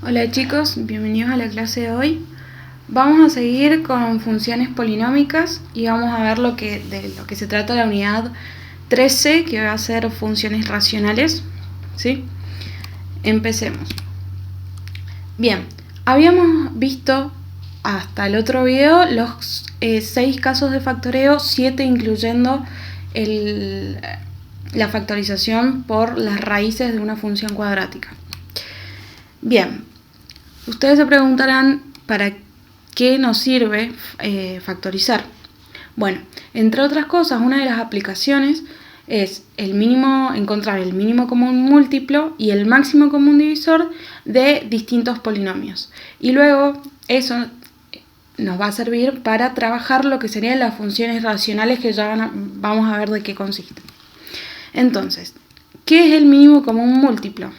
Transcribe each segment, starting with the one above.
Hola chicos, bienvenidos a la clase de hoy. Vamos a seguir con funciones polinómicas y vamos a ver de lo que se trata la unidad 13, que va a ser funciones racionales. ¿Sí? Empecemos. Bien, habíamos visto hasta el otro video los 6 casos de factoreo, 7 incluyendo la factorización por las raíces de una función cuadrática. Bien, ustedes se preguntarán para qué nos sirve factorizar. Bueno, entre otras cosas, una de las aplicaciones es encontrar el mínimo común múltiplo y el máximo común divisor de distintos polinomios. Y luego eso nos va a servir para trabajar lo que serían las funciones racionales, que ya vamos a ver de qué consisten. Entonces, ¿qué es el mínimo común múltiplo?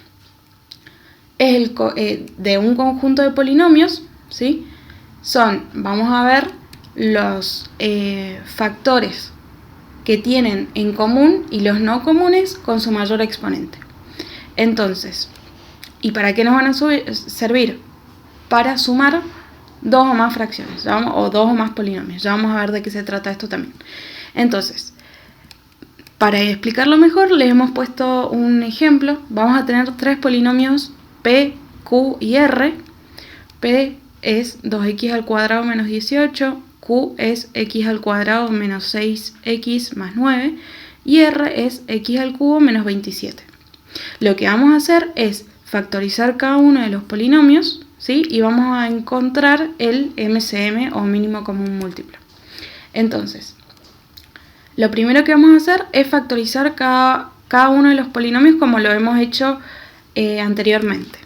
Es de un conjunto de polinomios, ¿sí? Vamos a ver los factores que tienen en común y los no comunes con su mayor exponente. Entonces, ¿y para qué nos van a servir? Para sumar dos o más fracciones, o dos o más polinomios. Ya vamos a ver de qué se trata esto también. Entonces, para explicarlo mejor, les hemos puesto un ejemplo. Vamos a tener 3 polinomios P, Q y R. P es 2x al cuadrado menos 18, Q es x al cuadrado menos 6x más 9 y R es x al cubo menos 27. Lo que vamos a hacer es factorizar cada uno de los polinomios, ¿sí? Y vamos a encontrar el MCM o mínimo común múltiplo. Entonces, lo primero que vamos a hacer es factorizar cada uno de los polinomios como lo hemos hecho anteriormente.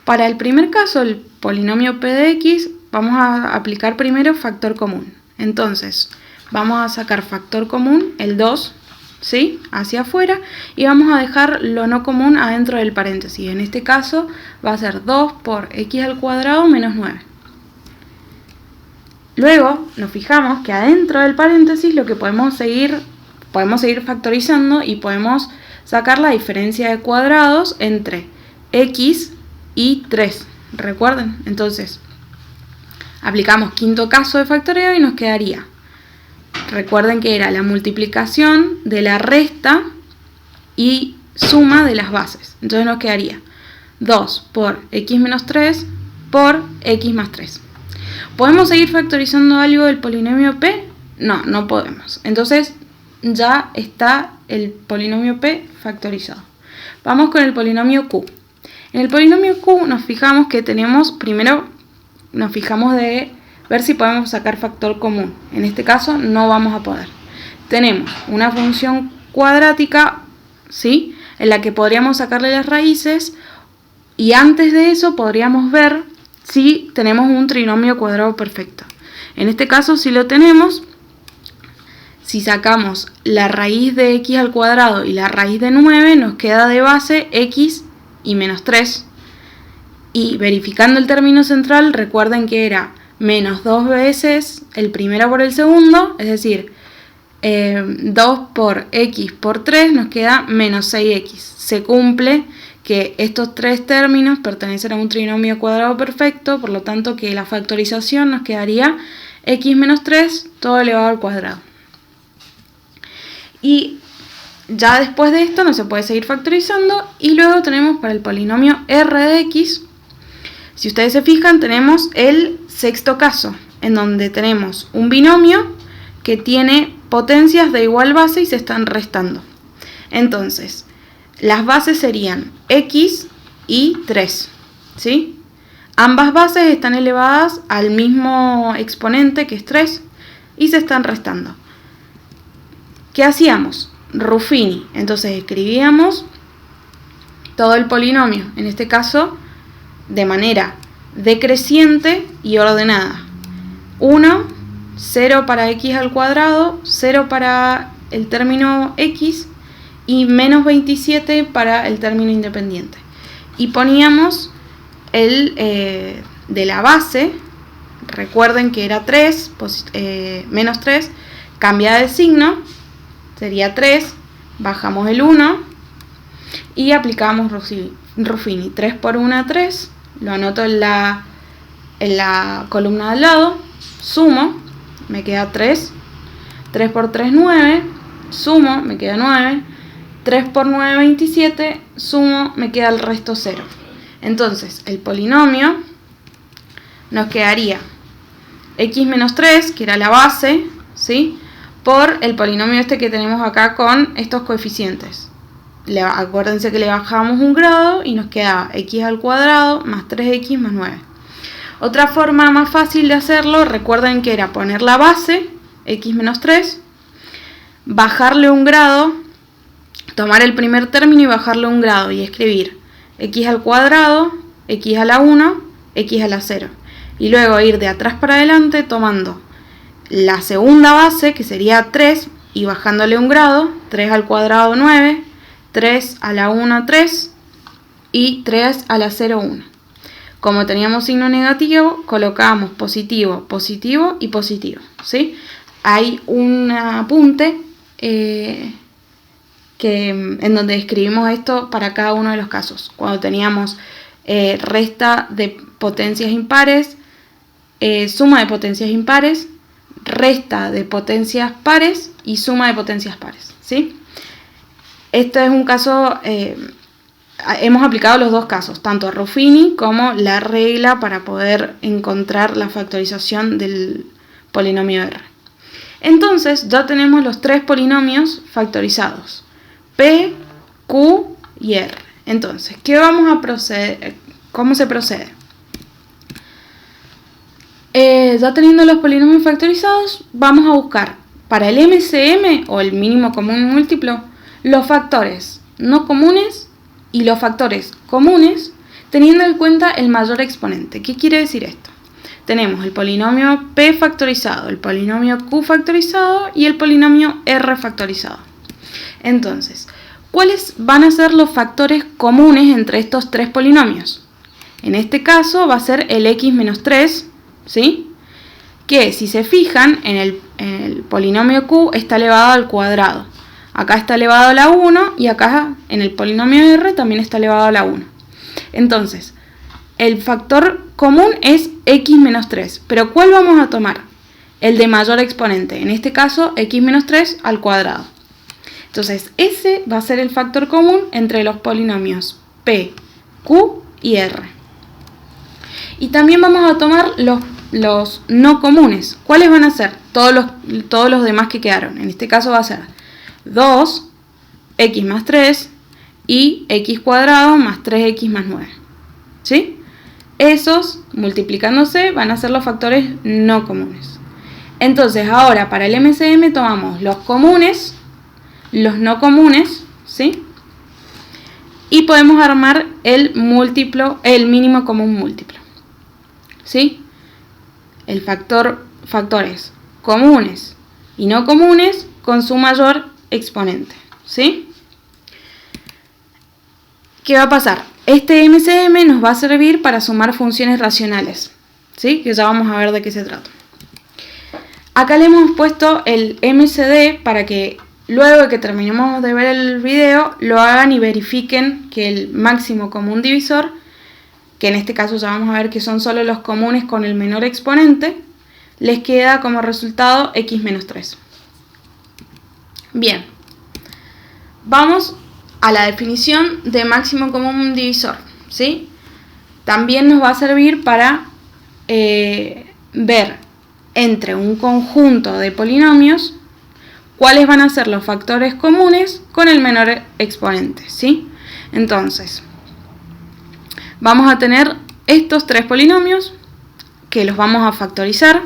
Para el primer caso, el polinomio p de x, vamos a aplicar primero factor común. Entonces, vamos a sacar factor común, el 2, ¿sí? Hacia afuera, y vamos a dejar lo no común adentro del paréntesis. En este caso va a ser 2 por x al cuadrado menos 9. Luego nos fijamos que adentro del paréntesis lo que podemos seguir factorizando y podemos sacar la diferencia de cuadrados entre x y 3. ¿Recuerden? Entonces, aplicamos quinto caso de factoreo y nos quedaría. Recuerden que era la multiplicación de la resta y suma de las bases. Entonces nos quedaría 2 por x menos 3 por x más 3. ¿Podemos seguir factorizando algo del polinomio p? No, no podemos. Entonces ya está el polinomio p factorizado. Vamos con el polinomio q. En el polinomio q nos fijamos que primero nos fijamos de ver si podemos sacar factor común. En este caso no vamos a poder. Tenemos una función cuadrática, ¿sí?, en la que podríamos sacarle las raíces, y antes de eso podríamos ver si tenemos un trinomio cuadrado perfecto. En este caso, si lo tenemos, si sacamos la raíz de x al cuadrado y la raíz de 9, nos queda de base x y menos 3. Y verificando el término central, recuerden que era menos 2 veces el primero por el segundo, es decir, 2 por x por 3 nos queda menos 6x. Se cumple que estos 3 términos pertenecen a un trinomio cuadrado perfecto, por lo tanto que la factorización nos quedaría x menos 3 todo elevado al cuadrado. Y ya después de esto no se puede seguir factorizando, y luego tenemos para el polinomio r de x. Si ustedes se fijan, tenemos el sexto caso, en donde tenemos un binomio que tiene potencias de igual base y se están restando. Entonces, las bases serían x y 3, ¿sí? Ambas bases están elevadas al mismo exponente, que es 3, y se están restando. ¿Qué hacíamos? Ruffini. Entonces escribíamos todo el polinomio, en este caso, de manera decreciente y ordenada. 1, 0 para x al cuadrado, 0 para el término x y menos 27 para el término independiente. Y poníamos el de la base, recuerden que era 3, menos 3, cambia de signo, sería 3, bajamos el 1 y aplicamos Ruffini. 3 por 1, 3, lo anoto en la columna de al lado, sumo, me queda 3, 3 por 3, 9, sumo, me queda 9, 3 por 9, 27, sumo, me queda el resto 0. Entonces, el polinomio nos quedaría x menos 3, que era la base, ¿sí?, por el polinomio este que tenemos acá con estos coeficientes. Acuérdense que le bajamos un grado y nos quedaba x al cuadrado más 3x más 9. Otra forma más fácil de hacerlo, recuerden que era poner la base, x menos 3, bajarle un grado, tomar el primer término y bajarle un grado y escribir x al cuadrado, x a la 1, x a la 0. Y luego ir de atrás para adelante tomando la segunda base, que sería 3, y bajándole un grado, 3 al cuadrado 9, 3 a la 1 3 y 3 a la 0 1. Como teníamos signo negativo, colocamos positivo, positivo y positivo, ¿sí? Hay un apunte en donde escribimos esto para cada uno de los casos. Cuando teníamos resta de potencias impares, suma de potencias impares, resta de potencias pares y suma de potencias pares, ¿sí? Este es un caso, hemos aplicado los dos casos, tanto a Ruffini como la regla para poder encontrar la factorización del polinomio R. Entonces ya tenemos los tres polinomios factorizados, P, Q y R. Entonces, ¿qué vamos a proceder? ¿Cómo se procede? Ya teniendo los polinomios factorizados, vamos a buscar para el MCM o el mínimo común múltiplo los factores no comunes y los factores comunes teniendo en cuenta el mayor exponente. ¿Qué quiere decir esto? Tenemos el polinomio P factorizado, el polinomio Q factorizado y el polinomio R factorizado. Entonces, ¿cuáles van a ser los factores comunes entre estos tres polinomios? En este caso va a ser el x menos 3, ¿sí?, que si se fijan en el polinomio Q está elevado al cuadrado. Acá está elevado a la 1 y acá en el polinomio R también está elevado a la 1. Entonces, el factor común es x menos 3, pero ¿cuál vamos a tomar? El de mayor exponente, en este caso x menos 3 al cuadrado. Entonces, ese va a ser el factor común entre los polinomios P, Q y R. Y también vamos a tomar los no comunes. ¿Cuáles van a ser? Todos los demás que quedaron. En este caso va a ser 2, x más 3 y x cuadrado más 3x más 9. ¿Sí? Esos, multiplicándose, van a ser los factores no comunes. Entonces, ahora para el MCM tomamos los comunes, los no comunes, ¿sí?, y podemos armar el mínimo común múltiplo, ¿sí? El factores comunes y no comunes con su mayor exponente, ¿sí? ¿Qué va a pasar? Este MCM nos va a servir para sumar funciones racionales, ¿sí?, que ya vamos a ver de qué se trata. Acá le hemos puesto el MCD para que luego de que terminemos de ver el video lo hagan y verifiquen que el máximo común divisor, que en este caso ya vamos a ver que son solo los comunes con el menor exponente, les queda como resultado x menos 3. Bien, vamos a la definición de máximo común divisor, ¿sí? También nos va a servir para ver entre un conjunto de polinomios cuáles van a ser los factores comunes con el menor exponente, ¿sí? Entonces, vamos a tener estos tres polinomios que los vamos a factorizar.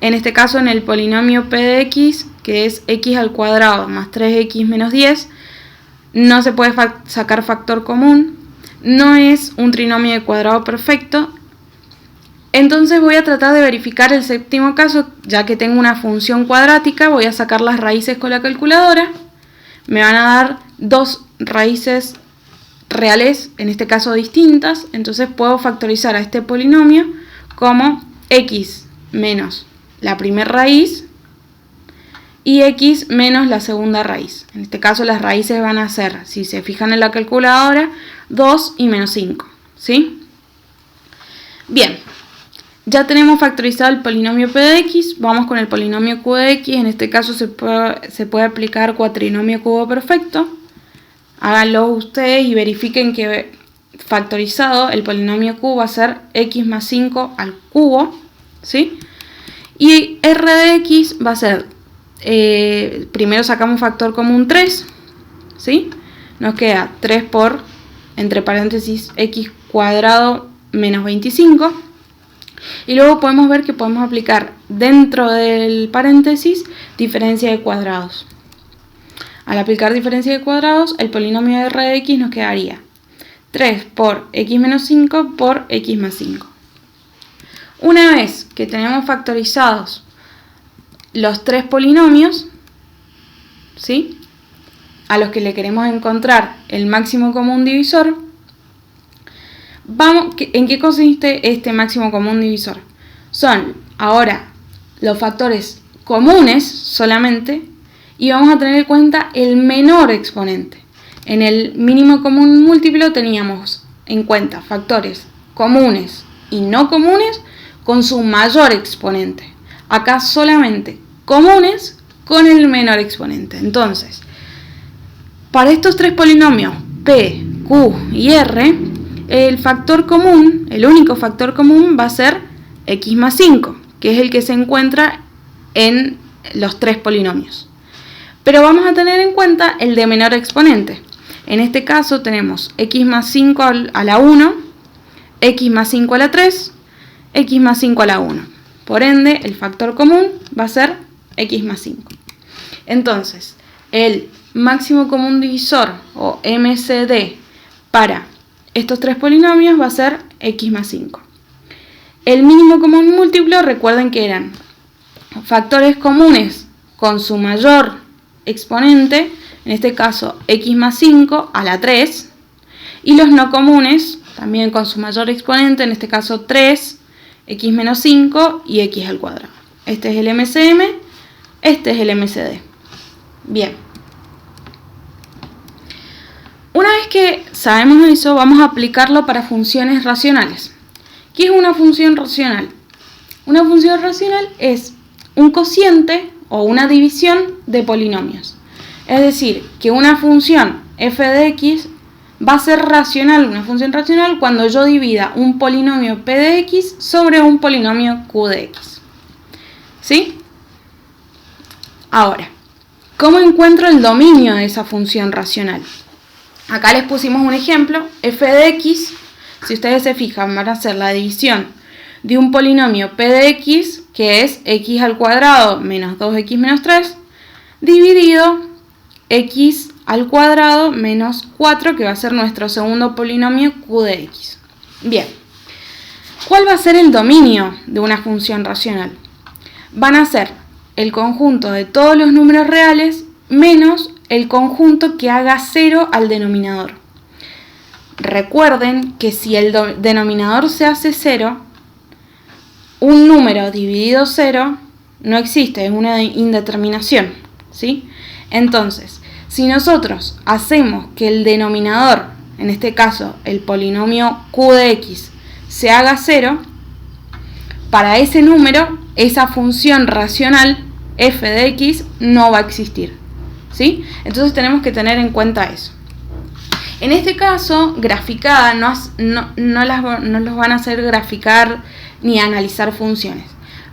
En este caso, en el polinomio P de x, que es x al cuadrado más 3x menos 10, no se puede sacar factor común, no es un trinomio de cuadrado perfecto. Entonces voy a tratar de verificar el séptimo caso, ya que tengo una función cuadrática, voy a sacar las raíces con la calculadora. Me van a dar dos raíces reales, en este caso distintas, entonces puedo factorizar a este polinomio como x menos la primera raíz y x menos la segunda raíz. En este caso las raíces van a ser, si se fijan en la calculadora, 2 y menos 5, ¿sí? Bien, ya tenemos factorizado el polinomio p de x, vamos con el polinomio q de x. En este caso se puede aplicar cuatrinomio cubo perfecto. Háganlo ustedes y verifiquen que factorizado el polinomio q va a ser x más 5 al cubo, ¿sí? Y r de x va a ser, primero sacamos factor común 3, ¿sí? Nos queda 3 por, entre paréntesis, x cuadrado menos 25. Y luego podemos ver que podemos aplicar dentro del paréntesis diferencia de cuadrados. Al aplicar diferencia de cuadrados, el polinomio de r de x nos quedaría 3 por x menos 5 por x más 5. Una vez que tenemos factorizados los tres polinomios, ¿sí?, a los que le queremos encontrar el máximo común divisor, ¿en qué consiste este máximo común divisor? Son ahora los factores comunes solamente y vamos a tener en cuenta el menor exponente. En el mínimo común múltiplo teníamos en cuenta factores comunes y no comunes con su mayor exponente. Acá solamente comunes con el menor exponente. Entonces, para estos tres polinomios P, Q y R, el factor común, el único factor común va a ser x más 5, que es el que se encuentra en los tres polinomios. Pero vamos a tener en cuenta el de menor exponente. En este caso tenemos x más 5 a la 1, x más 5 a la 3, x más 5 a la 1. Por ende, el factor común va a ser x más 5. Entonces, el máximo común divisor, o MCD, para estos tres polinomios va a ser x más 5. El mínimo común múltiplo, recuerden que eran factores comunes con su mayor exponente, en este caso x más 5 a la 3, y los no comunes, también con su mayor exponente, en este caso 3, x menos 5 y x al cuadrado. Este es el MCM, este es el MCD. Bien. Una vez que sabemos eso, vamos a aplicarlo para funciones racionales. ¿Qué es una función racional? Una función racional es un cociente o una división de polinomios. Es decir, que una función f de x va a ser racional, una función racional, cuando yo divida un polinomio p de x sobre un polinomio q de x. ¿Sí? Ahora, ¿cómo encuentro el dominio de esa función racional? Acá les pusimos un ejemplo, f de x, si ustedes se fijan, van a hacer la división de un polinomio p de x, que es x al cuadrado menos 2x menos 3, dividido x al cuadrado menos 4, que va a ser nuestro segundo polinomio q de x. Bien, ¿cuál va a ser el dominio de una función racional? Van a ser el conjunto de todos los números reales menos el conjunto que haga 0 al denominador. Recuerden que si el denominador se hace 0, un número dividido 0 no existe, es una indeterminación, ¿sí? Entonces, si nosotros hacemos que el denominador, en este caso el polinomio q de x, se haga 0, para ese número, esa función racional f de x no va a existir, ¿sí? Entonces tenemos que tener en cuenta eso. En este caso, graficada, no los van a hacer graficar ni analizar funciones,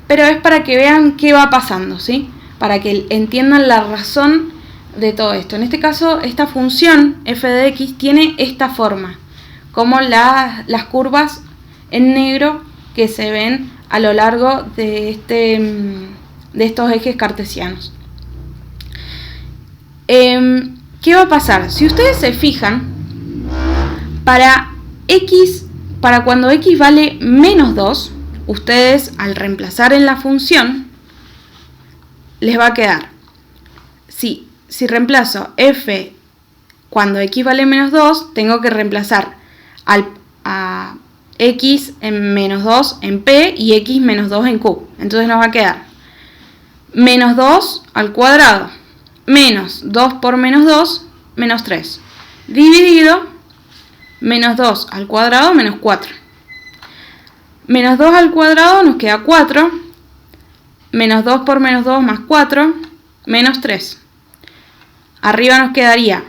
pero es para que vean qué va pasando, ¿sí? Para que entiendan la razón de todo esto. En este caso, esta función f de x tiene esta forma, como las curvas en negro que se ven a lo largo de estos ejes cartesianos. ¿Qué va a pasar? Si ustedes se fijan, para cuando x vale menos 2, ustedes al reemplazar en la función, les va a quedar, si reemplazo f cuando x vale menos 2, tengo que reemplazar a x en menos 2 en p y x menos 2 en q. Entonces nos va a quedar menos 2 al cuadrado menos 2 por menos 2, menos 3, dividido menos 2 al cuadrado menos 4. Menos 2 al cuadrado nos queda 4. Menos 2 por menos 2 más 4, menos 3. Arriba nos quedaría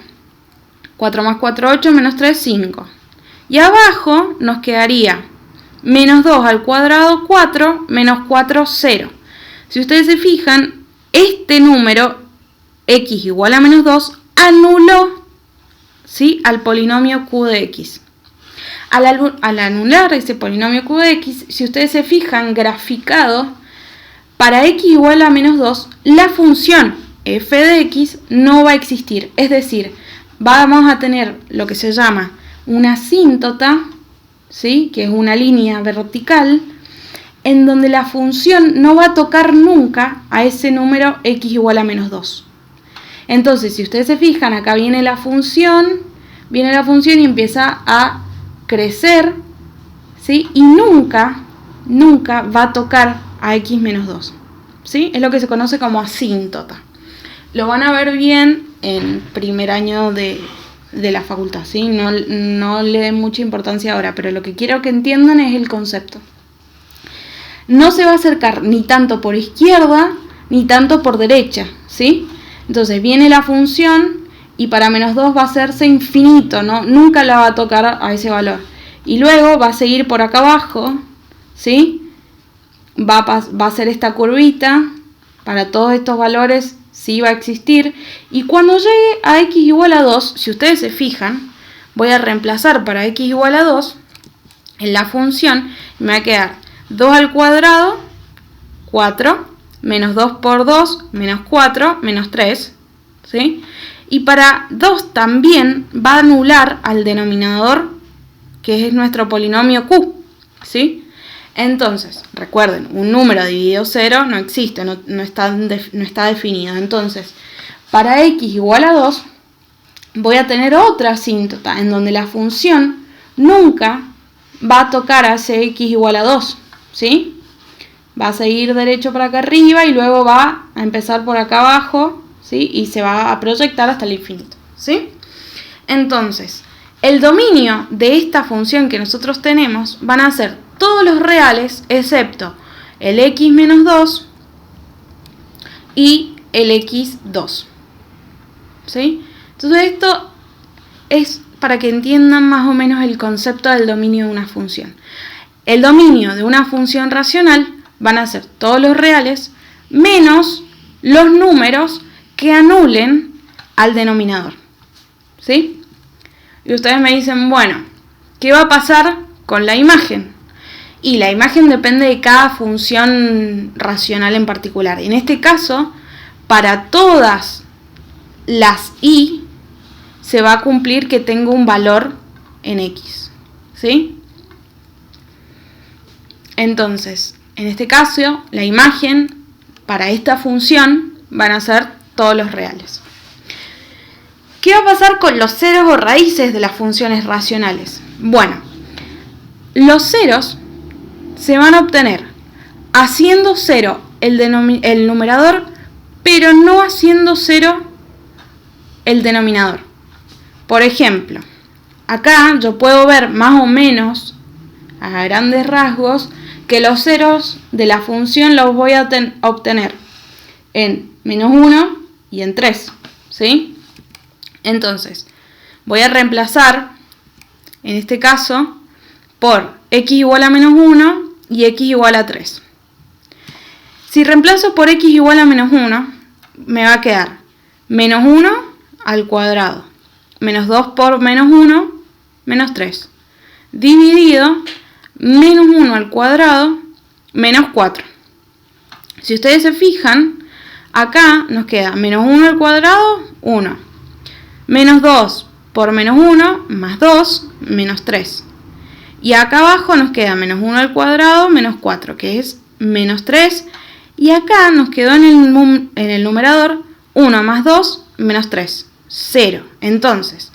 4 más 4, 8, menos 3, 5. Y abajo nos quedaría menos 2 al cuadrado, 4, menos 4, 0. Si ustedes se fijan, este número, x igual a menos 2, anuló, ¿sí?, al polinomio q de x. Al anular ese polinomio q de x, si ustedes se fijan, graficado, para x igual a menos 2, la función f de x no va a existir. Es decir, vamos a tener lo que se llama una asíntota, ¿sí?, que es una línea vertical, en donde la función no va a tocar nunca a ese número x igual a menos 2. Entonces, si ustedes se fijan, acá viene la función y empieza a crecer, ¿sí?, y nunca va a tocar a x menos 2, ¿sí? Es lo que se conoce como asíntota. Lo van a ver bien en primer año de la facultad, ¿sí? No le den mucha importancia ahora, pero lo que quiero que entiendan es el concepto. No se va a acercar ni tanto por izquierda ni tanto por derecha, ¿sí? Entonces viene la función y para menos 2 va a hacerse infinito, ¿no? Nunca la va a tocar a ese valor. Y luego va a seguir por acá abajo, ¿sí? Va a hacer esta curvita, para todos estos valores sí va a existir, y cuando llegue a x igual a 2, si ustedes se fijan, voy a reemplazar para x igual a 2 en la función, y me va a quedar 2 al cuadrado, 4, menos 2 por 2, menos 4, menos 3, ¿sí? Y para 2 también va a anular al denominador, que es nuestro polinomio q, ¿sí? Entonces, recuerden, un número dividido 0 no existe, no está definido. Entonces, para x igual a 2, voy a tener otra asíntota en donde la función nunca va a tocar a ese x igual a 2, ¿sí? Va a seguir derecho para acá arriba y luego va a empezar por acá abajo, ¿sí? Y se va a proyectar hasta el infinito, ¿sí? Entonces, el dominio de esta función que nosotros tenemos van a ser todos los reales excepto el x menos 2 y el x2, ¿sí? Entonces esto es para que entiendan más o menos el concepto del dominio de una función. El dominio de una función racional van a ser todos los reales menos los números que anulen al denominador, ¿sí? Y ustedes me dicen, bueno, ¿qué va a pasar con la imagen? Y la imagen depende de cada función racional en particular. En este caso, para todas las y, se va a cumplir que tengo un valor en x, ¿sí? Entonces, en este caso, la imagen para esta función van a ser todos los reales. ¿Qué va a pasar con los ceros o raíces de las funciones racionales? Bueno, los ceros se van a obtener haciendo 0 el numerador, pero no haciendo 0 el denominador. Por ejemplo, acá yo puedo ver más o menos, a grandes rasgos, que los ceros de la función los voy a obtener en menos 1 y en 3, ¿sí? Entonces, voy a reemplazar, en este caso, por x igual a menos 1 y x igual a 3. Si reemplazo por x igual a menos 1, me va a quedar menos 1 al cuadrado, menos 2 por menos 1, menos 3, dividido menos 1 al cuadrado, menos 4. Si ustedes se fijan, acá nos queda menos 1 al cuadrado, 1, menos 2 por menos 1, más 2, menos 3. Y acá abajo nos queda menos 1 al cuadrado, menos 4, que es menos 3. Y acá nos quedó en el numerador 1 más 2, menos 3, 0. Entonces,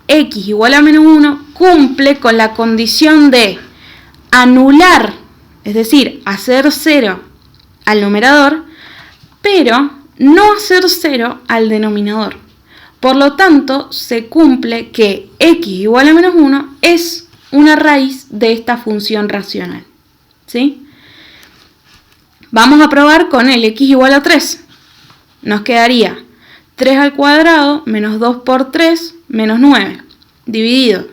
x igual a menos 1 cumple con la condición de anular, es decir, hacer 0 al numerador, pero no hacer 0 al denominador. Por lo tanto, se cumple que x igual a menos 1 es una raíz de esta función racional. ¿Sí? Vamos a probar con el x igual a 3. Nos quedaría 3 al cuadrado menos 2 por 3 menos 9, dividido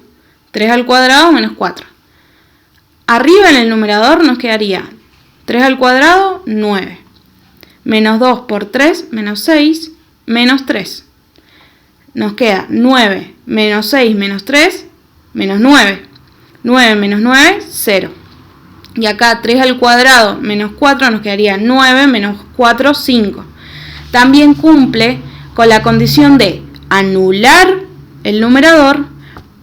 3 al cuadrado menos 4. Arriba en el numerador nos quedaría 3 al cuadrado, 9. Menos 2 por 3, menos 6, menos 3. Nos queda 9 menos 6 menos 3, menos 9. 9 menos 9, 0. Y acá 3 al cuadrado menos 4 nos quedaría 9 menos 4, 5. También cumple con la condición de anular el numerador,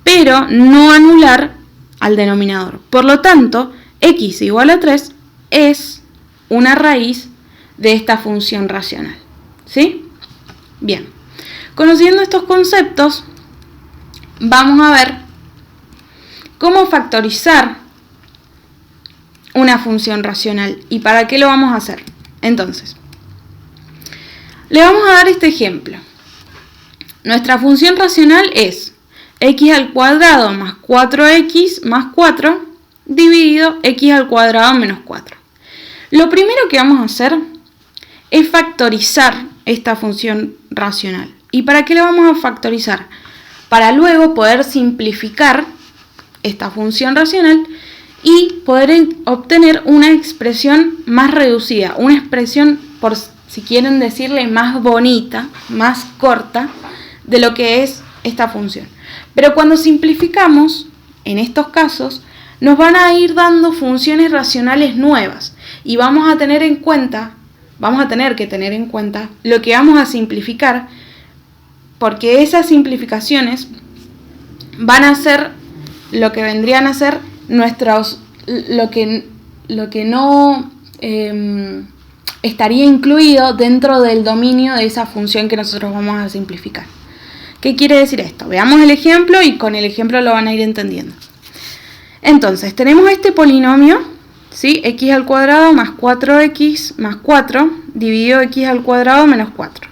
pero no anular al denominador. Por lo tanto, x igual a 3 es una raíz de esta función racional. ¿Sí? Bien. Conociendo estos conceptos, vamos a ver cómo factorizar una función racional y para qué lo vamos a hacer. Entonces, le vamos a dar este ejemplo. Nuestra función racional es x al cuadrado más 4x más 4 dividido x al cuadrado menos 4. Lo primero que vamos a hacer es factorizar esta función racional. ¿Y para qué la vamos a factorizar? Para luego poder simplificar esta función racional y poder obtener una expresión más reducida, una expresión, por si quieren decirle, más bonita, más corta de lo que es esta función. Pero cuando simplificamos, en estos casos, nos van a ir dando funciones racionales nuevas y vamos a tener que tener en cuenta lo que vamos a simplificar, porque esas simplificaciones van a ser lo que vendrían a ser lo que no estaría incluido dentro del dominio de esa función que nosotros vamos a simplificar. ¿Qué quiere decir esto? Veamos el ejemplo y con el ejemplo lo van a ir entendiendo. Entonces, tenemos este polinomio, ¿sí? X al cuadrado más 4x más 4 dividido x al cuadrado menos 4.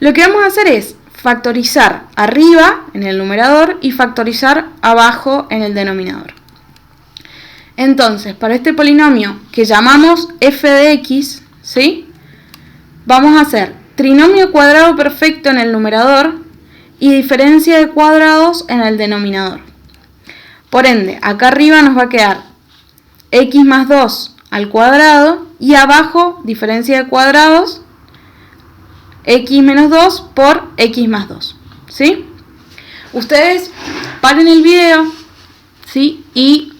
Lo que vamos a hacer es factorizar arriba en el numerador y factorizar abajo en el denominador. Entonces, para este polinomio que llamamos f de x, ¿sí? Vamos a hacer trinomio cuadrado perfecto en el numerador y diferencia de cuadrados en el denominador. Por ende, acá arriba nos va a quedar x más 2 al cuadrado y abajo diferencia de cuadrados x menos 2 por x más 2, ¿sí? Ustedes paren el video, ¿sí? Y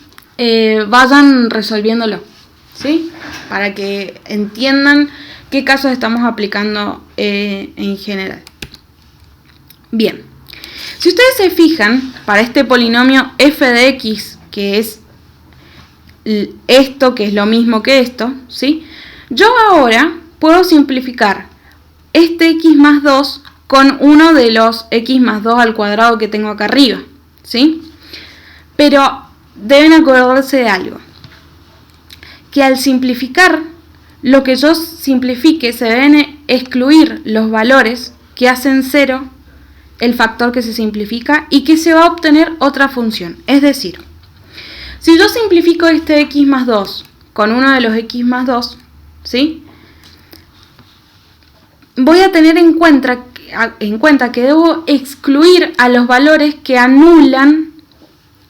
vayan resolviéndolo, ¿sí? Para que entiendan qué casos estamos aplicando en general. Bien, si ustedes se fijan, para este polinomio f de x, que es esto, que es lo mismo que esto, ¿sí? Yo ahora puedo simplificar este x más 2 con uno de los x más 2 al cuadrado que tengo acá arriba, ¿sí? Pero deben acordarse de algo, que al simplificar lo que yo simplifique se deben excluir los valores que hacen 0 el factor que se simplifica y que se va a obtener otra función. Es decir, si yo simplifico este x más 2 con uno de los x más 2, ¿sí? Voy a tener en cuenta que debo excluir a los valores que anulan,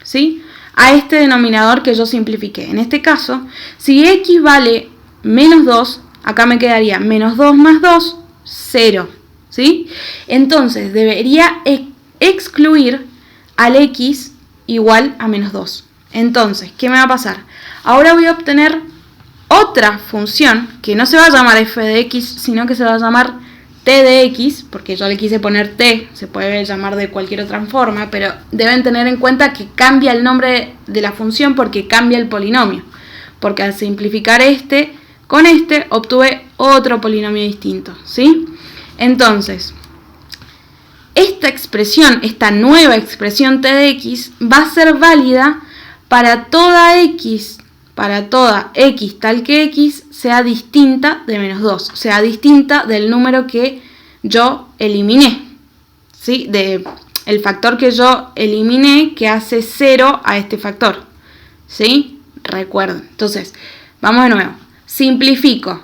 ¿sí?, a este denominador que yo simplifiqué. En este caso, si x vale menos 2, acá me quedaría menos 2 más 2, 0. ¿Sí? Entonces debería excluir al x igual a menos 2. Entonces, ¿qué me va a pasar? Ahora voy a obtener otra función que no se va a llamar f de x, sino que se va a llamar t de x, porque yo le quise poner t, se puede llamar de cualquier otra forma, pero deben tener en cuenta que cambia el nombre de la función porque cambia el polinomio. Porque al simplificar este con este, obtuve otro polinomio distinto, ¿sí? Entonces, esta expresión, esta nueva expresión t de x, va a ser válida para toda x tal que x sea distinta de menos 2, sea distinta del número que yo eliminé, ¿sí? El factor que yo eliminé que hace 0 a este factor, ¿sí? Recuerden. Entonces, vamos de nuevo. Simplifico.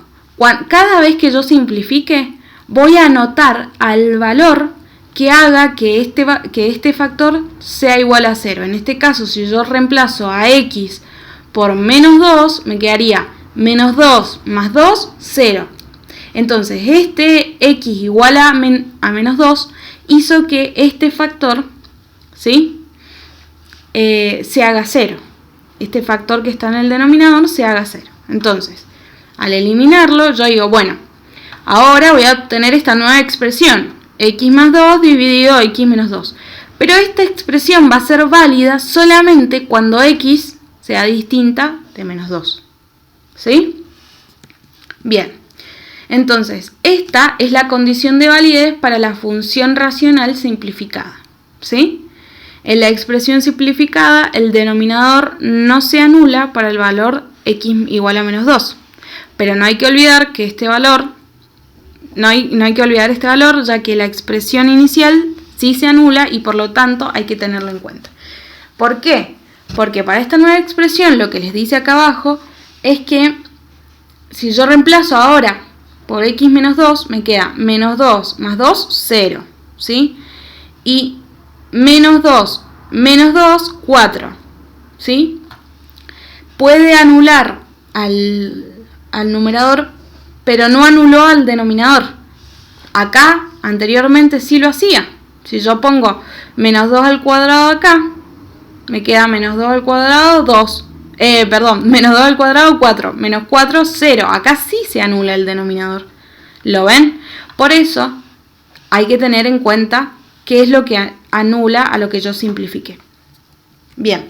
Cada vez que yo simplifique, voy a anotar al valor que haga que este factor sea igual a 0. En este caso, si yo reemplazo a x por menos 2, me quedaría menos 2 más 2, 0. Entonces, este x igual a menos 2 hizo que este factor, ¿sí? Se haga 0. Este factor que está en el denominador se haga 0. Entonces, al eliminarlo, yo digo, bueno, ahora voy a obtener esta nueva expresión, x más 2 dividido x menos 2. Pero esta expresión va a ser válida solamente cuando x sea distinta de menos 2. ¿Sí? Bien. Entonces, esta es la condición de validez para la función racional simplificada. ¿Sí? En la expresión simplificada, el denominador no se anula para el valor x igual a menos 2. Pero no hay que olvidar que este valor, no hay que olvidar este valor, ya que la expresión inicial sí se anula y por lo tanto hay que tenerlo en cuenta. ¿Por qué? Porque para esta nueva expresión lo que les dice acá abajo es que si yo reemplazo ahora por x menos 2, me queda menos 2 más 2, 0. ¿Sí? Y menos 2 menos 2, 4. ¿Sí? Puede anular al numerador, pero no anuló al denominador. Acá, anteriormente sí lo hacía. Si yo pongo menos 2 al cuadrado acá, me queda menos 2 al cuadrado, 2. Menos 2 al cuadrado, 4. Menos 4, 0. Acá sí se anula el denominador. ¿Lo ven? Por eso hay que tener en cuenta qué es lo que anula a lo que yo simplifique. Bien.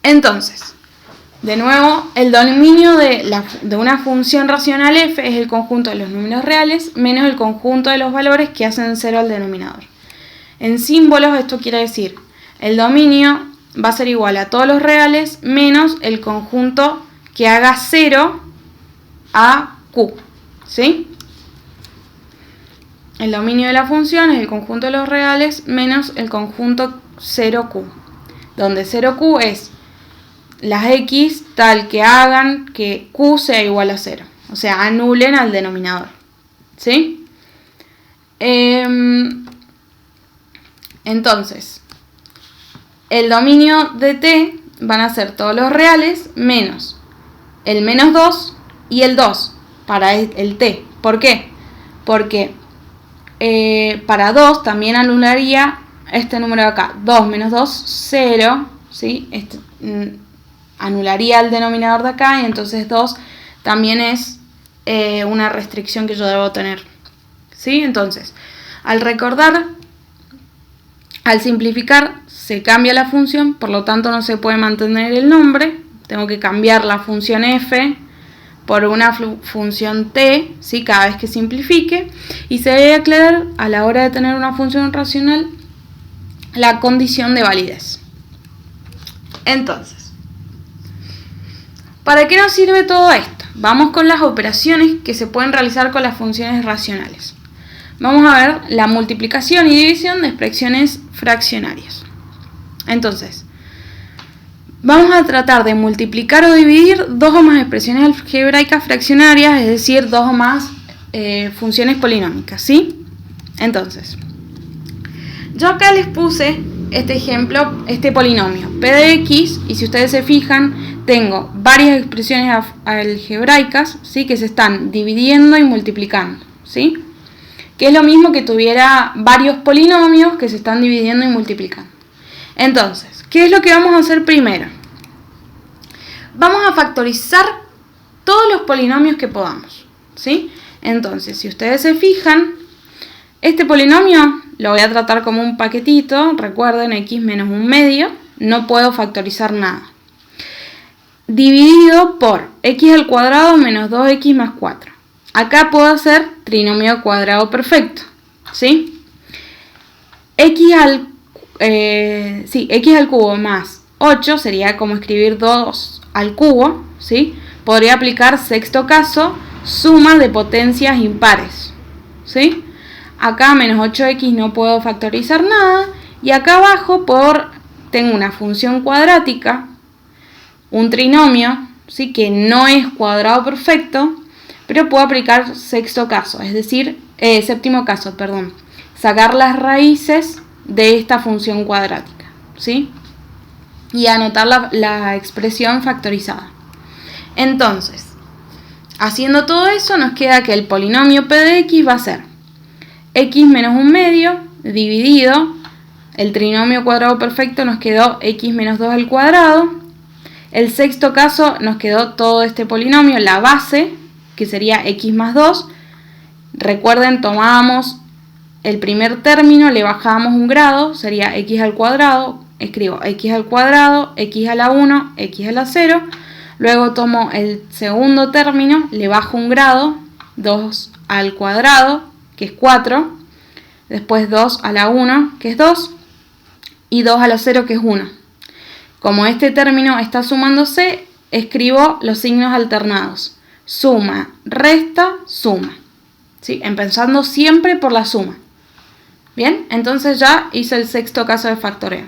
Entonces, de nuevo, el dominio de una función racional f es el conjunto de los números reales menos el conjunto de los valores que hacen 0 al denominador. En símbolos esto quiere decir, el dominio va a ser igual a todos los reales menos el conjunto que haga 0 a q. ¿Sí? El dominio de la función es el conjunto de los reales menos el conjunto 0q, donde 0q es las x tal que hagan que q sea igual a 0. O sea, anulen al denominador. ¿Sí? Entonces, el dominio de t van a ser todos los reales menos el menos 2 y el 2 para el t. ¿Por qué? Porque para 2 también anularía este número de acá. 2 menos 2, 0. ¿Sí? Anularía el denominador de acá y entonces 2 también es una restricción que yo debo tener. ¿Sí? Entonces, al simplificar se cambia la función, por lo tanto no se puede mantener el nombre. Tengo que cambiar la función f por una función t, ¿sí? Cada vez que simplifique. Y se debe aclarar a la hora de tener una función racional la condición de validez. Entonces, ¿para qué nos sirve todo esto? Vamos con las operaciones que se pueden realizar con las funciones racionales. Vamos a ver la multiplicación y división de expresiones fraccionarias. Entonces, vamos a tratar de multiplicar o dividir dos o más expresiones algebraicas fraccionarias, es decir, dos o más funciones polinómicas, ¿sí? Entonces, yo acá les puse este ejemplo, este polinomio, p de x, y si ustedes se fijan, tengo varias expresiones algebraicas, ¿sí? Que se están dividiendo y multiplicando, ¿sí? Que es lo mismo que tuviera varios polinomios que se están dividiendo y multiplicando. Entonces, ¿qué es lo que vamos a hacer primero? Vamos a factorizar todos los polinomios que podamos, ¿sí? Entonces, si ustedes se fijan, este polinomio lo voy a tratar como un paquetito, recuerden, x menos un medio, no puedo factorizar nada. Dividido por x al cuadrado menos 2x más 4. Acá puedo hacer trinomio cuadrado perfecto, ¿sí? X al cubo más 8 sería como escribir 2 al cubo, ¿sí? Podría aplicar sexto caso, suma de potencias impares, ¿sí? Acá menos 8x no puedo factorizar nada. Y acá abajo tengo una función cuadrática, un trinomio, ¿sí? Que no es cuadrado perfecto, pero puedo aplicar séptimo caso, sacar las raíces de esta función cuadrática, ¿sí? Y anotar la expresión factorizada. Entonces, haciendo todo eso, nos queda que el polinomio p de x va a ser x menos 1/2 dividido, el trinomio cuadrado perfecto nos quedó x menos 2 al cuadrado. El sexto caso nos quedó todo este polinomio, la base, que sería x más 2. Recuerden, tomábamos el primer término, le bajábamos un grado, sería x al cuadrado. Escribo x al cuadrado, x a la 1, x a la 0. Luego tomo el segundo término, le bajo un grado, 2 al cuadrado, que es 4. Después 2 a la 1, que es 2. Y 2 a la 0, que es 1. Como este término está sumándose, escribo los signos alternados. Suma, resta, suma. ¿Sí? Empezando siempre por la suma. Bien, entonces ya hice el sexto caso de factoreo.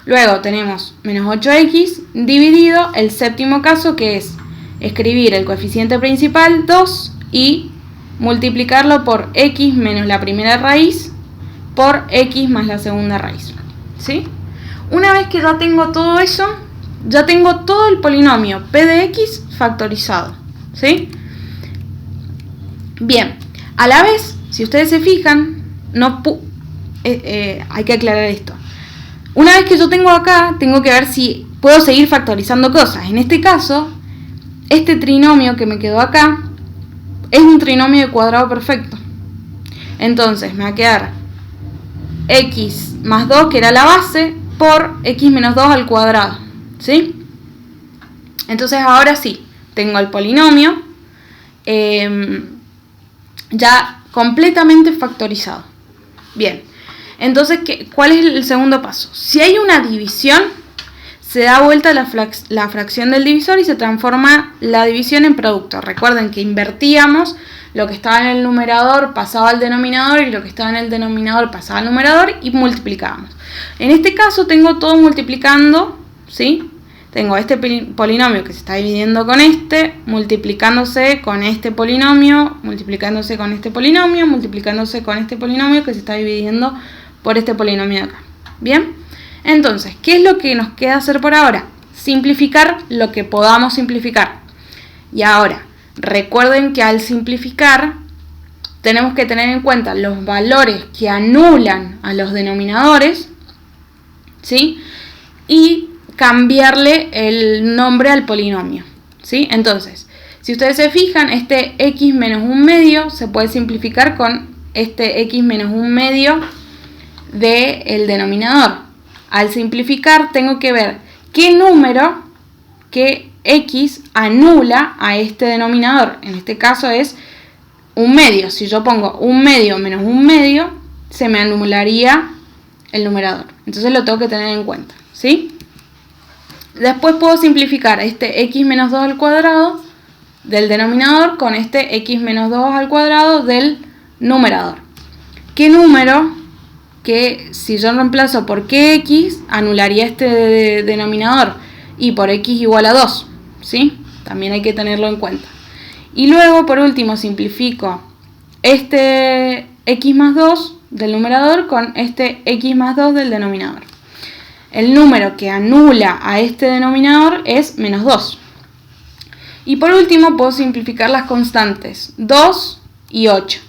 Luego tenemos menos 8x dividido el séptimo caso, que es escribir el coeficiente principal 2 y multiplicarlo por x menos la primera raíz por x más la segunda raíz. ¿Sí? Una vez que ya tengo todo eso, ya tengo todo el polinomio p de x factorizado. ¿Sí? Bien, a la vez, si ustedes se fijan, hay que aclarar esto. Una vez que yo tengo acá, tengo que ver si puedo seguir factorizando cosas. En este caso, este trinomio que me quedó acá es un trinomio de cuadrado perfecto. Entonces me va a quedar x más 2, que era la base, por x menos 2 al cuadrado. ¿Sí? Entonces ahora sí, tengo el polinomio ya completamente factorizado. Bien, entonces, ¿cuál es el segundo paso? Si hay una división, se da vuelta la fracción del divisor y se transforma la división en producto. Recuerden que invertíamos, lo que estaba en el numerador pasaba al denominador y lo que estaba en el denominador pasaba al numerador y multiplicábamos. En este caso tengo todo multiplicando, ¿sí? Tengo este polinomio que se está dividiendo con este, multiplicándose con este polinomio, multiplicándose con este polinomio, multiplicándose con este polinomio que se está dividiendo por este polinomio de acá. ¿Bien? Entonces, ¿qué es lo que nos queda hacer por ahora? Simplificar lo que podamos simplificar. Y ahora, recuerden que al simplificar tenemos que tener en cuenta los valores que anulan a los denominadores, ¿sí? Y cambiarle el nombre al polinomio, ¿sí? Entonces, si ustedes se fijan, este x menos 1/2 se puede simplificar con este x menos 1/2 del denominador. Al simplificar tengo que ver qué número, qué x anula a este denominador. En este caso es 1/2. Si yo pongo 1/2 menos 1/2, se me anularía el numerador. Entonces lo tengo que tener en cuenta, ¿sí? Después puedo simplificar este x menos 2 al cuadrado del denominador con este x menos 2 al cuadrado del numerador. ¿Qué número que si yo reemplazo por qué x anularía este denominador? Y por x igual a 2, ¿sí? También hay que tenerlo en cuenta. Y luego, por último, simplifico este x más 2 del numerador con este x más 2 del denominador. El número que anula a este denominador es menos 2. Y por último puedo simplificar las constantes 2 y 8.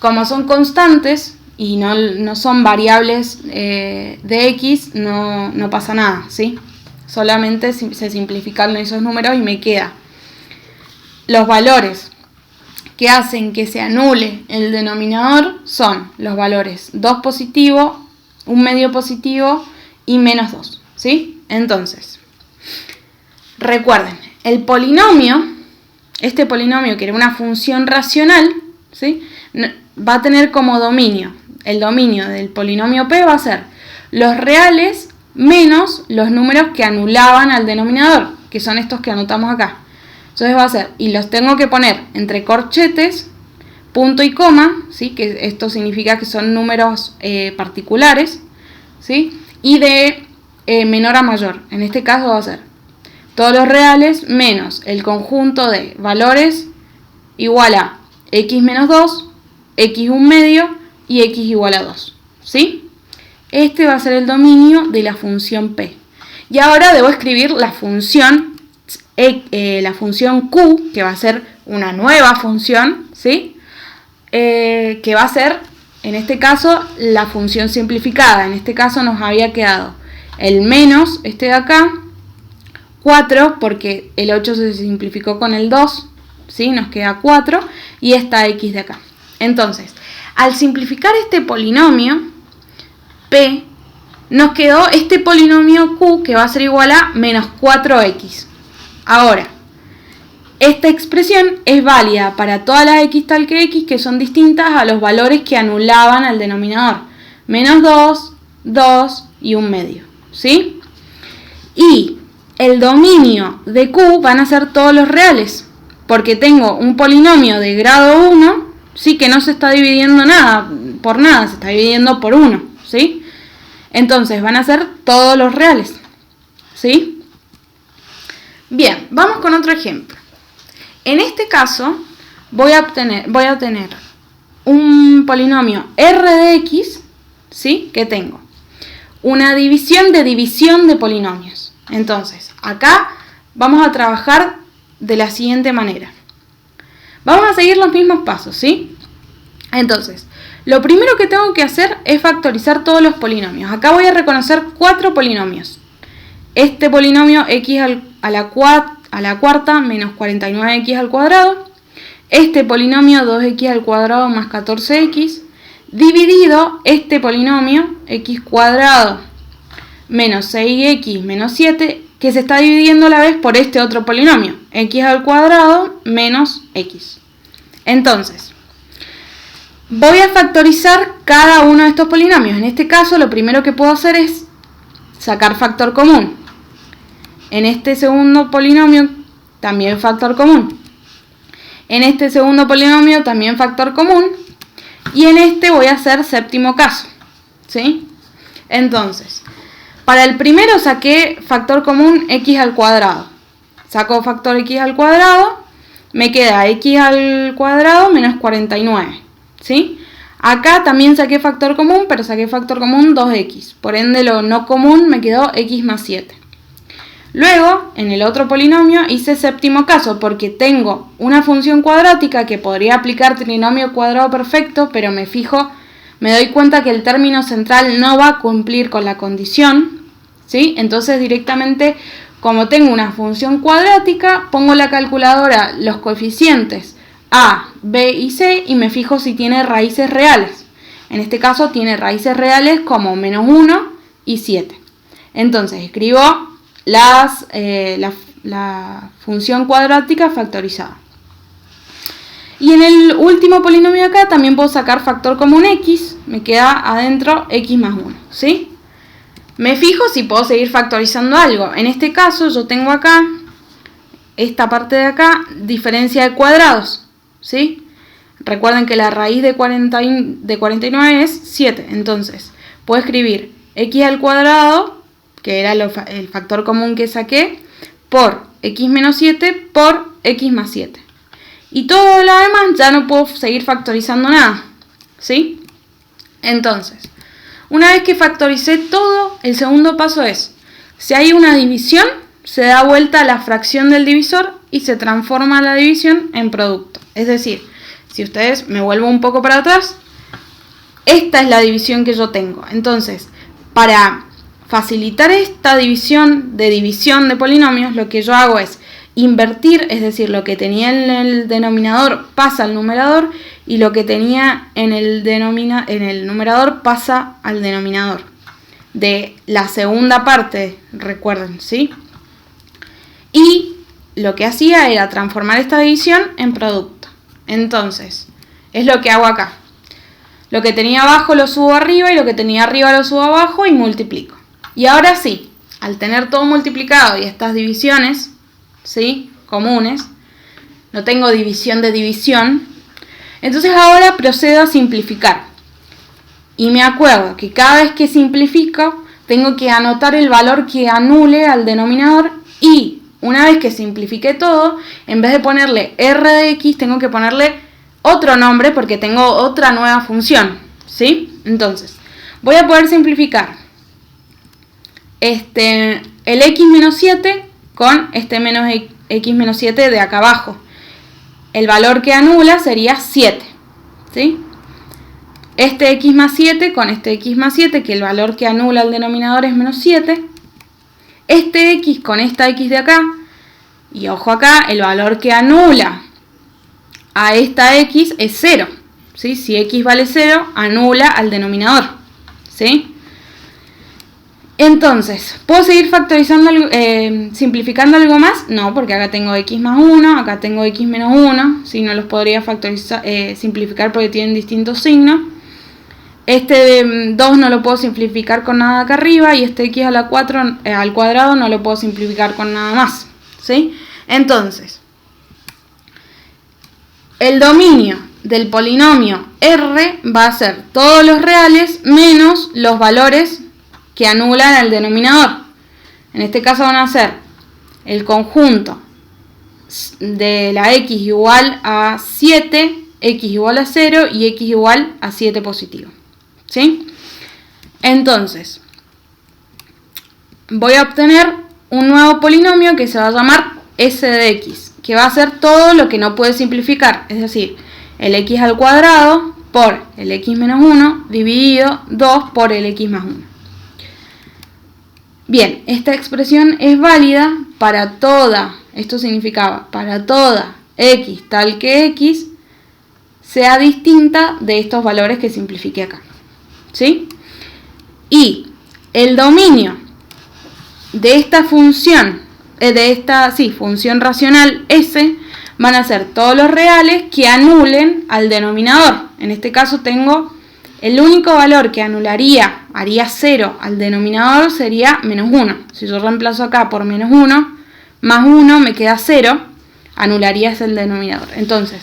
Como son constantes y no son variables de x, no pasa nada, ¿sí? Solamente se simplifican esos números y me queda los valores que hacen que se anule el denominador son los valores 2 positivo, 1/2 positivo y menos 2, ¿sí? Entonces, recuerden, el polinomio, este polinomio que era una función racional, ¿sí? Va a tener como dominio, el dominio del polinomio p va a ser los reales menos los números que anulaban al denominador, que son estos que anotamos acá. Entonces va a ser, y los tengo que poner entre corchetes punto y coma, ¿sí? Que esto significa que son números particulares, ¿sí? Y de menor a mayor. En este caso va a ser todos los reales menos el conjunto de valores igual a x menos 2, x 1 medio y x igual a 2, ¿sí? Este va a ser el dominio de la función p. Y ahora debo escribir la función q, que va a ser una nueva función, ¿sí? Que va a ser, en este caso, la función simplificada. En este caso nos había quedado el menos, este de acá, 4, porque el 8 se simplificó con el 2, ¿sí? Nos queda 4, y esta x de acá. Entonces, al simplificar este polinomio, p, nos quedó este polinomio q, que va a ser igual a menos 4x. Ahora, esta expresión es válida para todas las x tal que x que son distintas a los valores que anulaban al denominador. Menos 2, 2 y 1 medio, ¿sí? Y el dominio de q van a ser todos los reales, porque tengo un polinomio de grado 1, ¿sí? Que no se está dividiendo nada por nada, se está dividiendo por 1, ¿sí? Entonces van a ser todos los reales, ¿sí? Bien, vamos con otro ejemplo. En este caso voy a obtener un polinomio r de x, ¿sí? Que tengo una división de polinomios. Entonces, acá vamos a trabajar de la siguiente manera. Vamos a seguir los mismos pasos, ¿sí? Entonces, lo primero que tengo que hacer es factorizar todos los polinomios. Acá voy a reconocer 4 polinomios. Este polinomio x a la cuarta menos 49x al cuadrado. Este polinomio 2x al cuadrado más 14x. Dividido este polinomio x cuadrado menos 6x menos 7, que se está dividiendo a la vez por este otro polinomio, x al cuadrado menos x. Entonces, voy a factorizar cada uno de estos polinomios. En este caso, lo primero que puedo hacer es sacar factor común. En este segundo polinomio, también factor común. En este segundo polinomio, también factor común. Y en este voy a hacer séptimo caso, ¿sí? Entonces, para el primero saqué factor común x al cuadrado. Saco factor x al cuadrado, me queda x al cuadrado menos 49, ¿sí? Acá también saqué factor común, pero saqué factor común 2x. Por ende, lo no común me quedó x más 7. Luego, en el otro polinomio hice séptimo caso porque tengo una función cuadrática que podría aplicar trinomio cuadrado perfecto, pero me doy cuenta que el término central no va a cumplir con la condición, ¿sí? Entonces directamente, como tengo una función cuadrática, pongo en la calculadora los coeficientes a, b y c y me fijo si tiene raíces reales. En este caso tiene raíces reales como menos 1 y 7. Entonces escribo la función cuadrática factorizada. Y en el último polinomio acá también puedo sacar factor común x, me queda adentro x más 1, ¿sí? Me fijo si puedo seguir factorizando algo. En este caso yo tengo acá, esta parte de acá, diferencia de cuadrados, ¿sí? Recuerden que la raíz de 49 es 7, entonces puedo escribir x al cuadrado, que era el factor común que saqué, por x menos 7 por x más 7. Y todo lo demás ya no puedo seguir factorizando nada, ¿sí? Entonces, una vez que factoricé todo, el segundo paso es, si hay una división, se da vuelta a la fracción del divisor y se transforma la división en producto. Es decir, si ustedes me vuelvo un poco para atrás, esta es la división que yo tengo. Entonces, para facilitar esta división de polinomios, lo que yo hago es invertir, es decir, lo que tenía en el denominador pasa al numerador y lo que tenía en el numerador pasa al denominador. De la segunda parte, recuerden, ¿sí? Y lo que hacía era transformar esta división en producto. Entonces, es lo que hago acá. Lo que tenía abajo lo subo arriba y lo que tenía arriba lo subo abajo y multiplico. Y ahora sí, al tener todo multiplicado y estas divisiones, ¿sí?, comunes, no tengo división de división, Entonces ahora procedo a simplificar. Y me acuerdo que cada vez que simplifico, tengo que anotar el valor que anule al denominador y una vez que simplifique todo, en vez de ponerle r de x, tengo que ponerle otro nombre porque tengo otra nueva función, ¿sí? Entonces, voy a poder simplificar el x menos 7 con este menos x menos 7 de acá abajo. El valor que anula sería 7, ¿sí? Este x más 7 con este x más 7, que el valor que anula al denominador es menos 7. Este x con esta x de acá, y ojo acá, el valor que anula a esta x es 0, ¿sí? Si x vale 0, anula al denominador, ¿sí? Entonces, ¿puedo seguir factorizando, simplificando algo más? No, porque acá tengo x más 1, acá tengo x menos 1, ¿sí? No los podría factorizar, simplificar porque tienen distintos signos. Este 2 no lo puedo simplificar con nada acá arriba y este x a la 4 al cuadrado no lo puedo simplificar con nada más, ¿sí? Entonces, el dominio del polinomio r va a ser todos los reales menos los valores que anulan al denominador. En este caso van a ser el conjunto de la x igual a 7, x igual a 0 y x igual a 7 positivo, ¿sí? Entonces, voy a obtener un nuevo polinomio que se va a llamar s de x, que va a ser todo lo que no puede simplificar, es decir, el x al cuadrado por el x menos 1 dividido 2 por el x más 1. Bien, esta expresión es válida para toda, esto significaba, para toda x tal que x sea distinta de estos valores que simplifiqué acá, ¿sí? Y el dominio de esta función, función racional s, van a ser todos los reales que anulen al denominador. En este caso tengo el único valor que anularía, haría 0 al denominador, sería menos 1. Si yo reemplazo acá por menos 1, más 1 me queda 0, anularía ese el denominador. Entonces,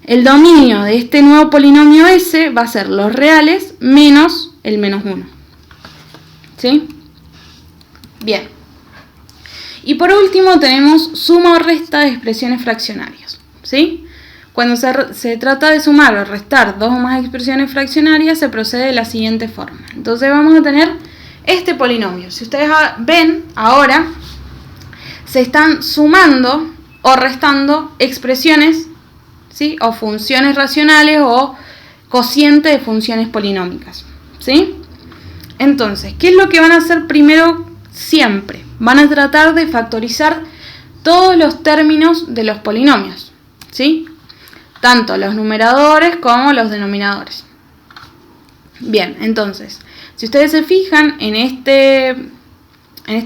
el dominio de este nuevo polinomio s va a ser los reales menos el menos 1. ¿Sí? Bien. Y por último tenemos suma o resta de expresiones fraccionarias, ¿sí? Cuando se trata de sumar o restar dos o más expresiones fraccionarias, se procede de la siguiente forma. Entonces vamos a tener este polinomio. Si ustedes ven, ahora se están sumando o restando expresiones, ¿sí? O funciones racionales o cociente de funciones polinómicas, ¿sí? Entonces, ¿qué es lo que van a hacer primero siempre? Van a tratar de factorizar todos los términos de los polinomios, ¿sí? Tanto los numeradores como los denominadores. Bien, entonces, si ustedes se fijan en este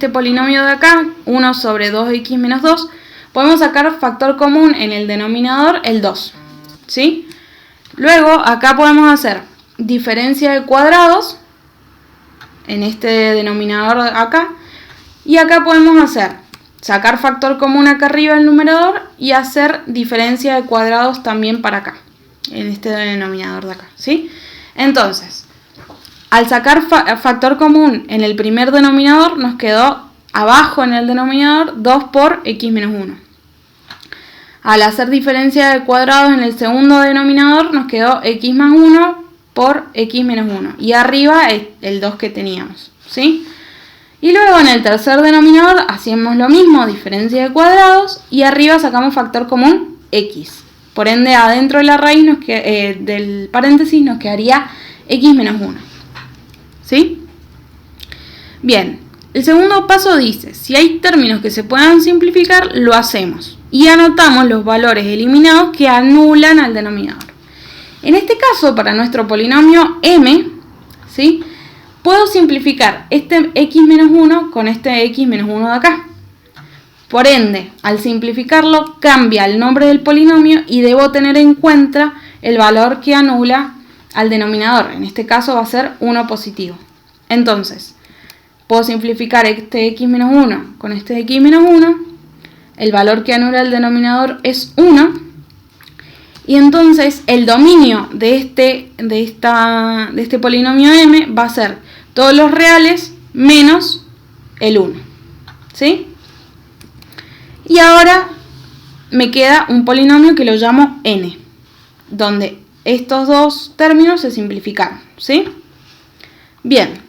polinomio de acá, 1 sobre 2x menos 2, podemos sacar factor común en el denominador, el 2, ¿sí? Luego, acá podemos hacer diferencia de cuadrados, en este denominador de acá, y acá podemos sacar factor común acá arriba del numerador y hacer diferencia de cuadrados también para acá, en este denominador de acá, ¿sí? Entonces, al sacar factor común en el primer denominador, nos quedó abajo en el denominador 2 por x menos 1. Al hacer diferencia de cuadrados en el segundo denominador, nos quedó x más 1 por x menos 1. Y arriba es el 2 que teníamos, ¿sí? Y luego en el tercer denominador hacemos lo mismo, diferencia de cuadrados, y arriba sacamos factor común x. Por ende, adentro de la raíz del paréntesis nos quedaría x menos 1. ¿Sí? Bien, el segundo paso dice, si hay términos que se puedan simplificar, lo hacemos. Y anotamos los valores eliminados que anulan al denominador. En este caso, para nuestro polinomio m, ¿sí?, puedo simplificar este x menos 1 con este x menos 1 de acá. Por ende, al simplificarlo, cambia el nombre del polinomio y debo tener en cuenta el valor que anula al denominador. En este caso va a ser 1 positivo. Entonces, puedo simplificar este x menos 1 con este x menos 1. El valor que anula el denominador es 1. Y entonces el dominio de este polinomio m va a ser todos los reales menos el 1. ¿Sí? Y ahora me queda un polinomio que lo llamo n, donde estos dos términos se simplificaron. ¿Sí? Bien.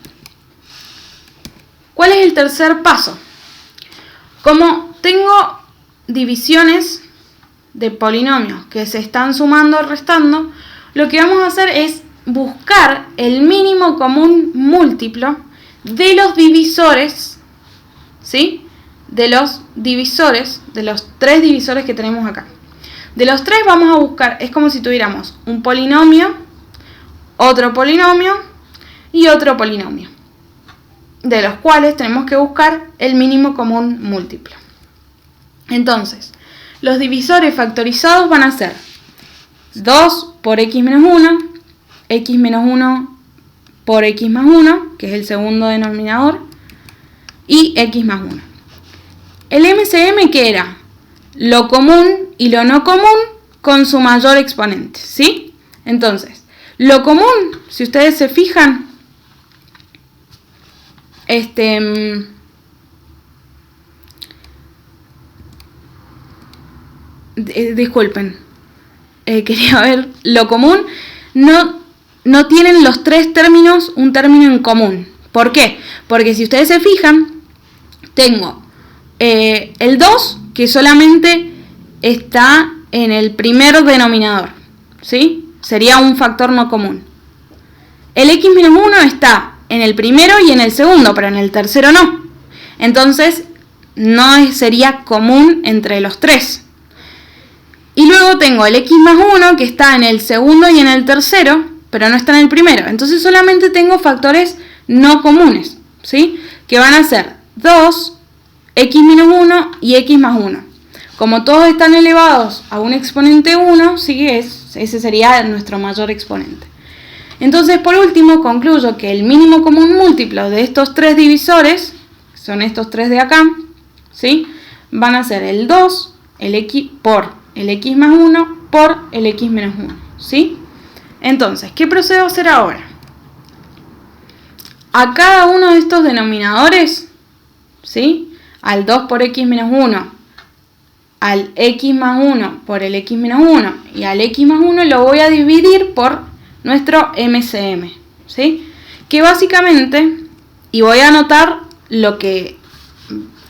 ¿Cuál es el tercer paso? Como tengo divisiones de polinomios que se están sumando o restando, lo que vamos a hacer es buscar el mínimo común múltiplo de los divisores, ¿sí? De los tres divisores que tenemos acá. De los tres vamos a buscar, es como si tuviéramos un polinomio, otro polinomio y otro polinomio, de los cuales tenemos que buscar el mínimo común múltiplo. Entonces, los divisores factorizados van a ser 2 por x menos 1, x menos 1 por x más 1, que es el segundo denominador, y x más 1. El MCM, ¿qué era? Lo común y lo no común con su mayor exponente, ¿sí? Entonces, lo común, si ustedes se fijan, disculpen, quería ver, lo común no tienen los tres términos un término en común. ¿Por qué? Porque si ustedes se fijan, tengo el 2 que solamente está en el primer denominador, ¿sí? Sería un factor no común. El x menos 1 está en el primero y en el segundo, pero en el tercero no. Entonces, no sería común entre los tres. Y luego tengo el x más 1 que está en el segundo y en el tercero, pero no está en el primero. Entonces solamente tengo factores no comunes, ¿sí? Que van a ser 2, x menos 1 y x más 1. Como todos están elevados a un exponente 1, ¿sí? Ese sería nuestro mayor exponente. Entonces, por último, concluyo que el mínimo común múltiplo de estos tres divisores, son estos tres de acá, ¿sí? Van a ser el 2, el x por el x más 1 por el x menos 1, ¿sí? Entonces, ¿qué procedo a hacer ahora? A cada uno de estos denominadores, ¿sí? Al 2 por x menos 1, al x más 1 por el x menos 1 y al x más 1 lo voy a dividir por nuestro MCM, ¿sí? Que básicamente, y voy a anotar lo que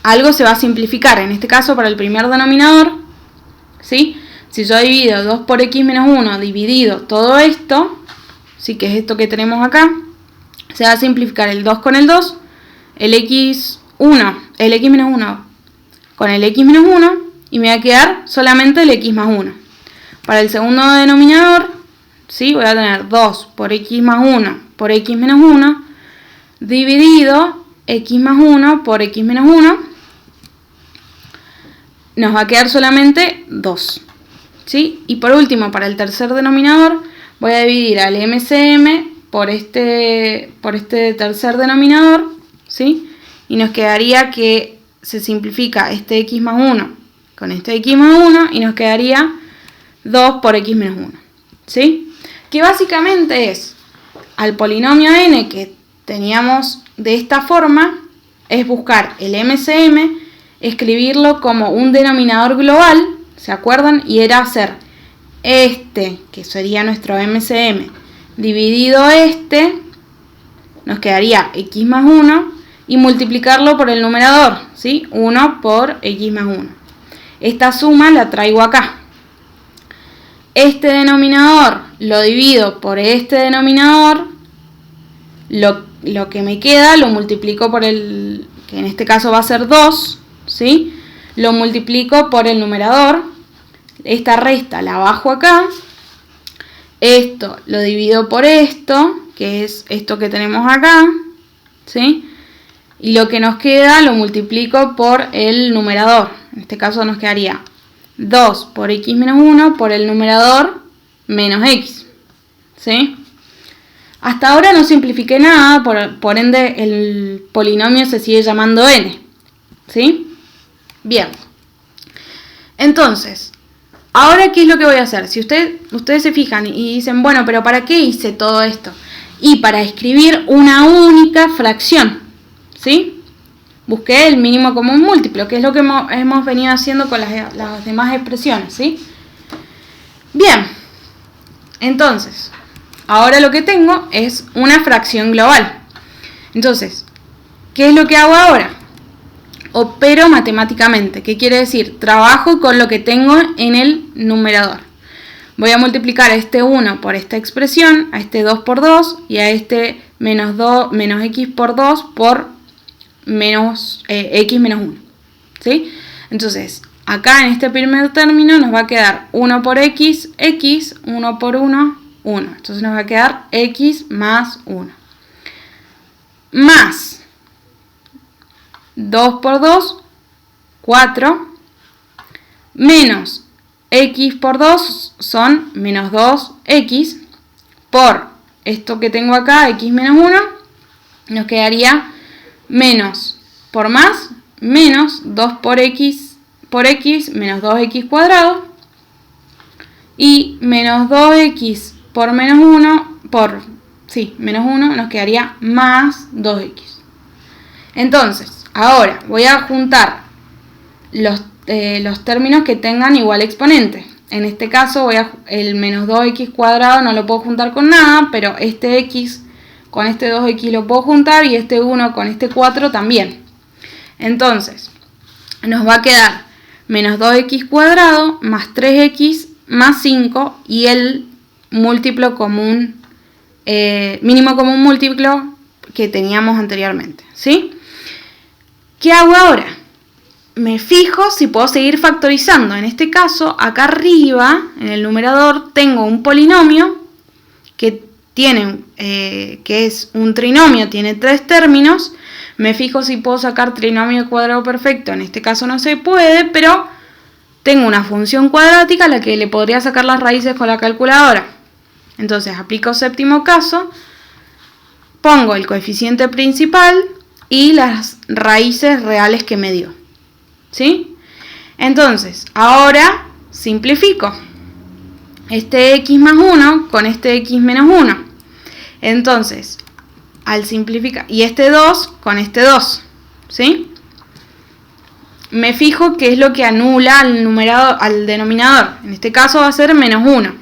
algo se va a simplificar, en este caso para el primer denominador, ¿sí? Si yo divido 2 por x menos 1 dividido todo esto, ¿sí? Que es esto que tenemos acá, se va a simplificar el 2 con el 2, el x menos 1 con el x menos 1 y me va a quedar solamente el x más 1. Para el segundo denominador, ¿sí? Voy a tener 2 por x más 1 por x menos 1 dividido x más 1 por x menos 1. Nos va a quedar solamente 2, ¿sí? Y por último, para el tercer denominador, voy a dividir al MCM por este tercer denominador, ¿sí? Y nos quedaría que se simplifica este x más 1 con este x más 1 y nos quedaría 2 por x menos 1, ¿sí? Que básicamente es al polinomio n que teníamos de esta forma, es buscar el MCM, escribirlo como un denominador global, ¿se acuerdan? Y era hacer este, que sería nuestro MCM, dividido este, nos quedaría x más 1, y multiplicarlo por el numerador, ¿sí? 1 por x más 1. Esta suma la traigo acá. Este denominador lo divido por este denominador, lo que me queda lo multiplico por el, que en este caso va a ser 2, ¿sí? Lo multiplico por el numerador, esta resta la bajo acá, esto lo divido por esto, que es esto que tenemos acá, ¿sí? Y lo que nos queda lo multiplico por el numerador, en este caso nos quedaría 2 por x menos 1 por el numerador menos x, ¿sí? Hasta ahora no simplifiqué nada, por ende el polinomio se sigue llamando n, ¿sí? Bien, entonces, Ahora, ¿qué es lo que voy a hacer? Si ustedes se fijan y dicen, bueno, pero ¿para qué hice todo esto? Y para escribir una única fracción, ¿sí? Busqué el mínimo común múltiplo, que es lo que hemos venido haciendo con las demás expresiones, ¿sí? Bien, entonces, ahora lo que tengo es una fracción global. Entonces, ¿qué es lo que hago ahora? Opero matemáticamente. ¿Qué quiere decir? Trabajo con lo que tengo en el numerador. Voy a multiplicar a este 1 por esta expresión, a este 2 por 2 y a este menos x por 2 por x menos 1. ¿Sí? Entonces, acá en este primer término nos va a quedar 1 por x, 1 por 1, 1. Entonces nos va a quedar x más 1. Más 2 por 2, 4, menos x por 2 son menos 2x, por esto que tengo acá, x menos 1, nos quedaría menos por más, menos 2 por x, menos 2x cuadrado, y menos 2x por menos 1, menos 1, nos quedaría más 2x. Entonces, ahora voy a juntar los términos que tengan igual exponente. En este caso, el menos 2x cuadrado no lo puedo juntar con nada, pero este x con este 2x lo puedo juntar y este 1 con este 4 también. Entonces, nos va a quedar menos 2x cuadrado más 3x más 5 y el múltiplo común, mínimo común múltiplo que teníamos anteriormente, ¿sí? ¿Qué hago ahora? Me fijo si puedo seguir factorizando. En este caso, acá arriba, en el numerador, tengo un polinomio que es un trinomio, tiene 3 términos. Me fijo si puedo sacar trinomio cuadrado perfecto. En este caso no se puede, pero tengo una función cuadrática a la que le podría sacar las raíces con la calculadora. Entonces, aplico séptimo caso, pongo el coeficiente principal y las raíces reales que me dio, ¿sí? Entonces, ahora simplifico este x más 1 con este x menos 1. Entonces, al simplificar, y este 2 con este 2, ¿sí? Me fijo qué es lo que anula al denominador. En este caso va a ser menos 1,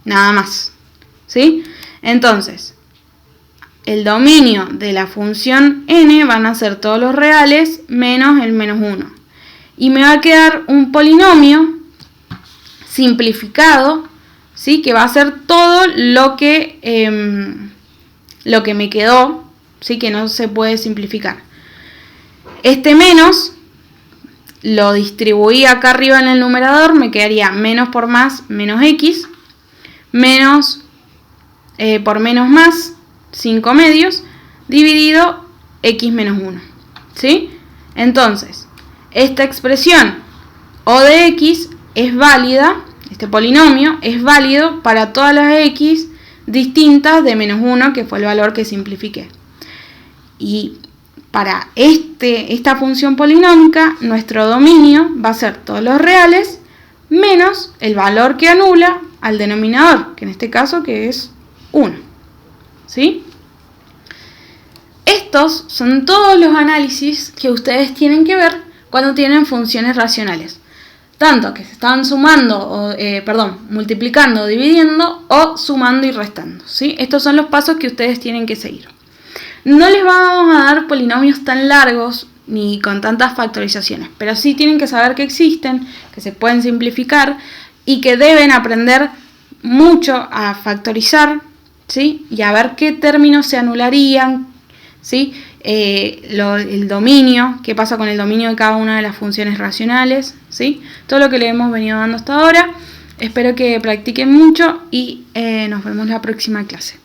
nada más, ¿sí? Entonces, el dominio de la función n van a ser todos los reales menos el menos 1. Y me va a quedar un polinomio simplificado, ¿sí? Que va a ser todo lo que me quedó, ¿sí? Que no se puede simplificar. Este menos lo distribuí acá arriba en el numerador, me quedaría menos por más, menos x, menos por menos más, 5 medios, dividido x menos 1, ¿sí? Entonces, esta expresión O de x es válida, este polinomio es válido para todas las x distintas de menos 1, que fue el valor que simplifiqué. Y para esta función polinómica, nuestro dominio va a ser todos los reales menos el valor que anula al denominador, que en este caso que es 1. ¿Sí? Estos son todos los análisis que ustedes tienen que ver cuando tienen funciones racionales. Tanto que se están sumando, multiplicando o dividiendo, o sumando y restando, ¿sí? Estos son los pasos que ustedes tienen que seguir. No les vamos a dar polinomios tan largos ni con tantas factorizaciones, pero sí tienen que saber que existen, que se pueden simplificar y que deben aprender mucho a factorizar, ¿sí? Y a ver qué términos se anularían, ¿sí? El dominio, qué pasa con el dominio de cada una de las funciones racionales, ¿sí? Todo lo que le hemos venido dando hasta ahora. Espero que practiquen mucho y nos vemos la próxima clase.